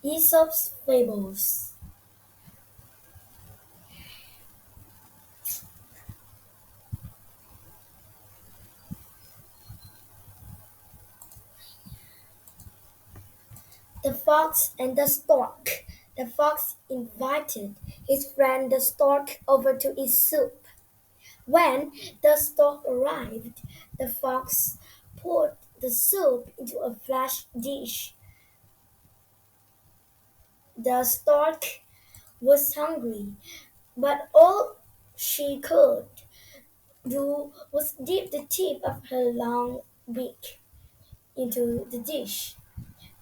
Aesop's Fables. The Fox and the Stork. The fox invited his friend the stork over to eat soup. When the stork arrived, the fox poured the soup into a flash dish. The stork was hungry, but all she could do was dip the tip of her long beak into the dish.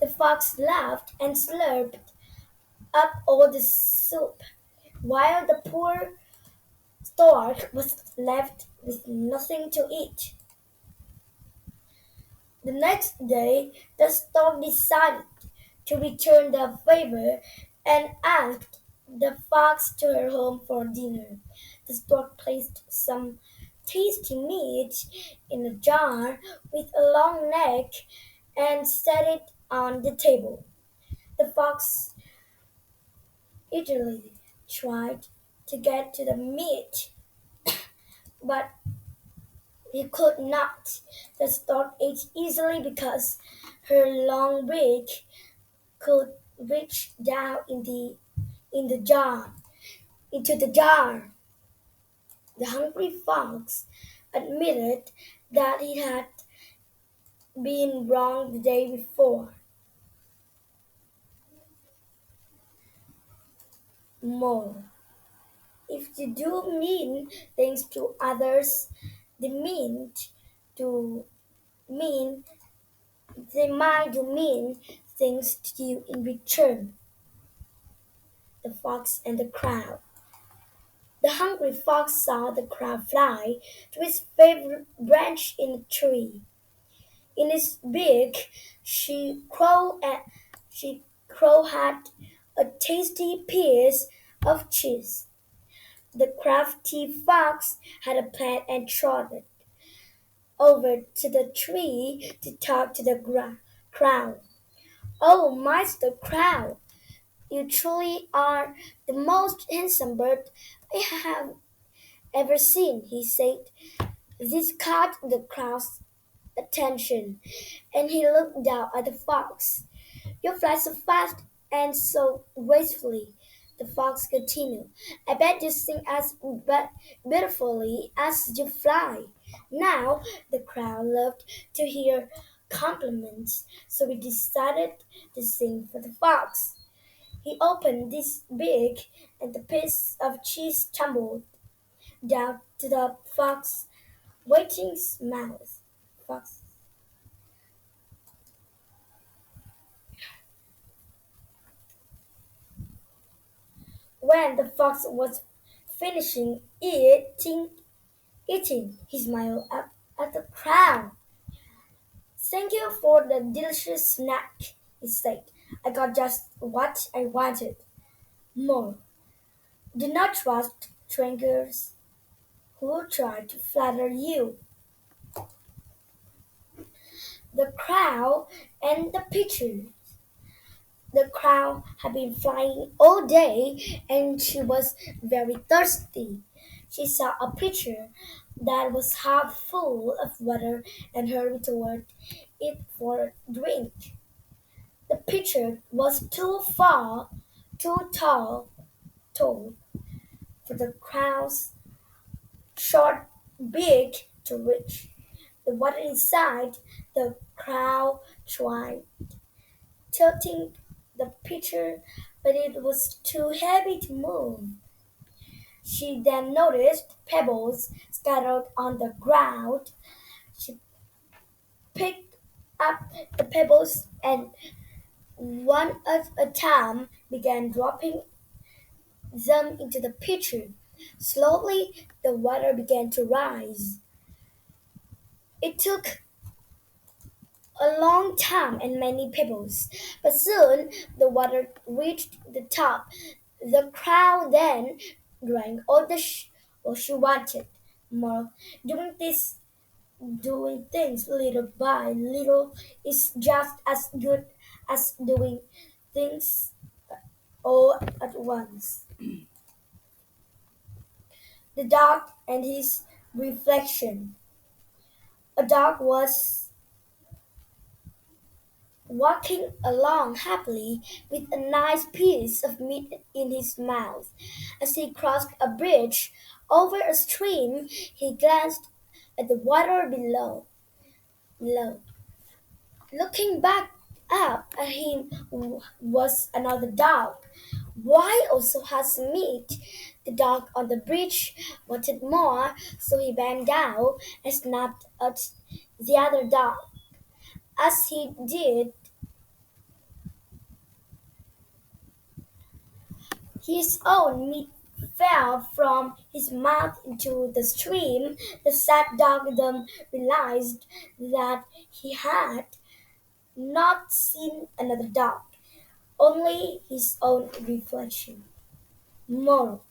The fox laughed and slurped up all the soup, while the poor stork was left with nothing to eat. The next day, the stork decided to return the favor and asked the fox to her home for dinner. The stork placed some tasty meat in a jar with a long neck and set it on the table. The fox eagerly tried to get to the meat, but he could not. The stork ate easily because her long beak could reach down in the jar into the jar. The hungry fox admitted that he had been wrong the day before. More. If you do mean things to others, they mean to mean they might do mean things to you in return. The fox and the crow. The hungry fox saw the crow fly to his favorite branch in a tree. In its beak, she crow had a tasty piece of cheese. The crafty fox had a plan and trotted over to the tree to talk to the crow. "Oh, Master Crow, you truly are the most handsome bird I have ever seen," he said. This caught the crow's attention, and he looked down at the fox. "You fly so fast and so gracefully," the fox continued. "I bet you sing as beautifully as you fly." Now the crow loved to hear compliments, so he decided to sing for the fox. He opened his beak, and the piece of cheese tumbled down to the fox's waiting mouth. Fox. When the fox was finishing eating, he smiled up at the crowd. "Thank you for the delicious snack," he said. "I got just what I wanted." More. Do not trust strangers who try to flatter you. The crow and the pitcher. The crow had been flying all day and she was very thirsty. She saw a pitcher that was half full of water and hurried toward it for a drink. The pitcher was too tall for the crow's short beak to reach. The water inside the crow tried tilting the pitcher, but it was too heavy to move. She then noticed pebbles scattered on the ground. She picked up the pebbles and one at a time began dropping them into the pitcher. Slowly, the water began to rise. It took a long time and many pebbles, but soon the water reached the top. The crow then drank all she wanted. More, doing this, doing things little by little is just as good as doing things all at once. The dog and his reflection. A dog was walking along happily with a nice piece of meat in his mouth. As he crossed a bridge over a stream, he glanced at the water below. Looking back up at him was another dog. Why also has meat? The dog on the bridge wanted more, so he bent down and snapped at the other dog. As he did, his own meat fell from his mouth into the stream. The sad dog then realized that he had not seen another dog, only his own reflection. Moral: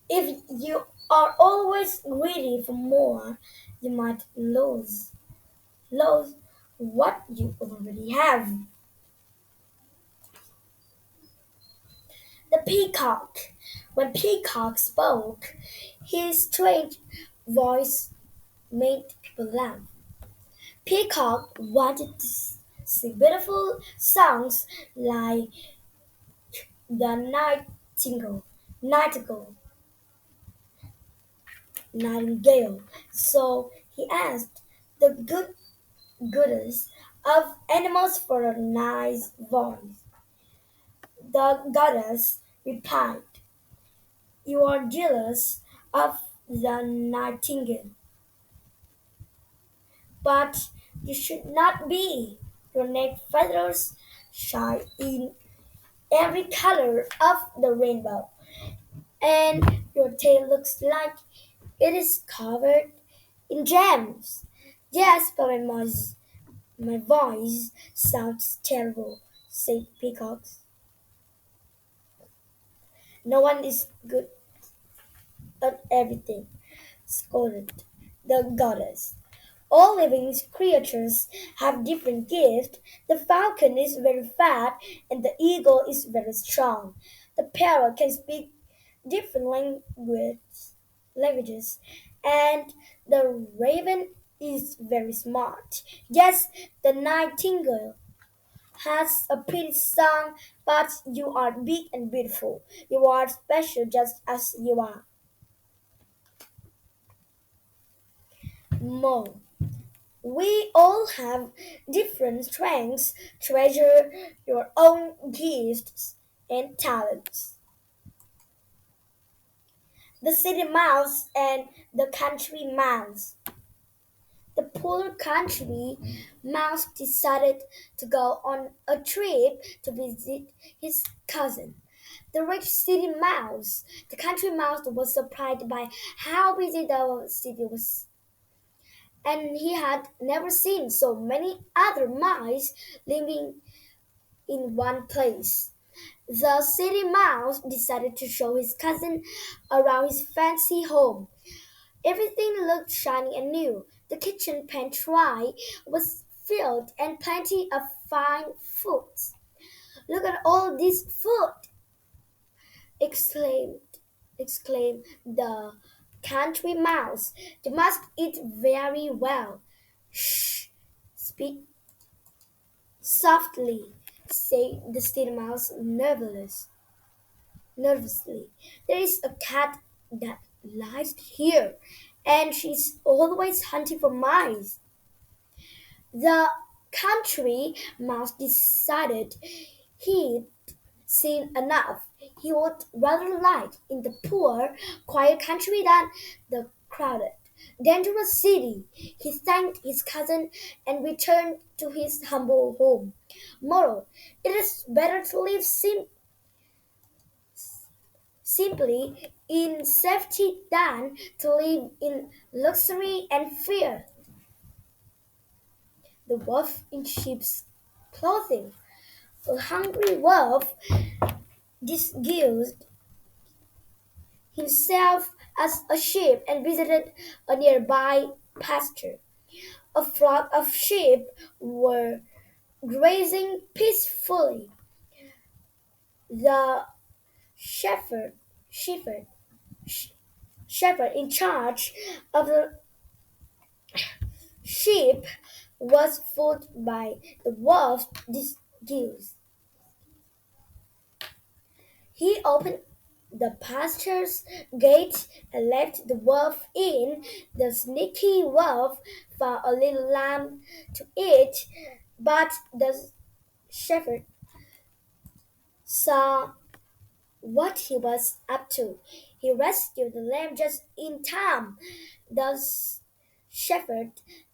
if you are always greedy for more, you might lose what you already have. The peacock. When Peacock spoke, his strange voice made people laugh. Peacock wanted to sing beautiful songs like the nightingale, nightingale. So he asked the goddess of animals for a nice voice. The goddess replied, "You are jealous of the nightingale, but you should not be. Your neck feathers shine in every color of the rainbow, and your tail looks like it is covered in gems." "Yes, but my voice sounds terrible," said Peacock. "No one is good at everything," scolded the goddess. "All living creatures have different gifts. The falcon is very fat and the eagle is very strong. The parrot can speak different languages, and the raven is very smart. Yes, the nightingale has a pretty song, but you are big and beautiful. You are special just as you are." Mo. We all have different strengths. Treasure your own gifts and talents. The city mouse and the country mouse. The poor country mouse decided to go on a trip to visit his cousin, the rich city mouse. The country mouse was surprised by how busy the city was, and he had never seen so many other mice living in one place. The city mouse decided to show his cousin around his fancy home. Everything looked shiny and new. The kitchen pantry was filled and plenty of fine foods. "Look at all this food!" exclaimed exclaimed the country mouse. "You must eat very well." "Shh! Speak softly," said the city mouse nervously. "There is a cat that lives here, and she's always hunting for mice." The country mouse decided he'd seen enough. He would rather live in the poor, quiet country than the crowded, dangerous city. He thanked his cousin and returned to his humble home. Moral: it is better to live simply in safety than to live in luxury and fear. The wolf in sheep's clothing. A hungry wolf disguised himself as a sheep and visited a nearby pasture. A flock of sheep were grazing peacefully. The shepherd, shepherd, sh- shepherd in charge of the sheep was fooled by the wolf's disguise. He opened the pasture's gate and let the wolf in. The sneaky wolf found a little lamb to eat, but the shepherd saw what he was up to. He rescued the lamb just in time. The shepherd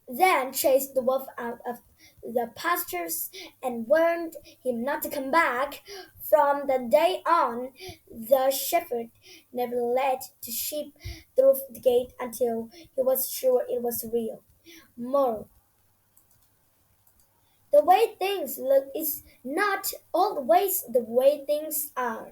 then chased the wolf out of the pastures and warned him not to come back. From that day on, the shepherd never let the sheep through the gate until he was sure it was real. Moral: the way things look is not always the way things are.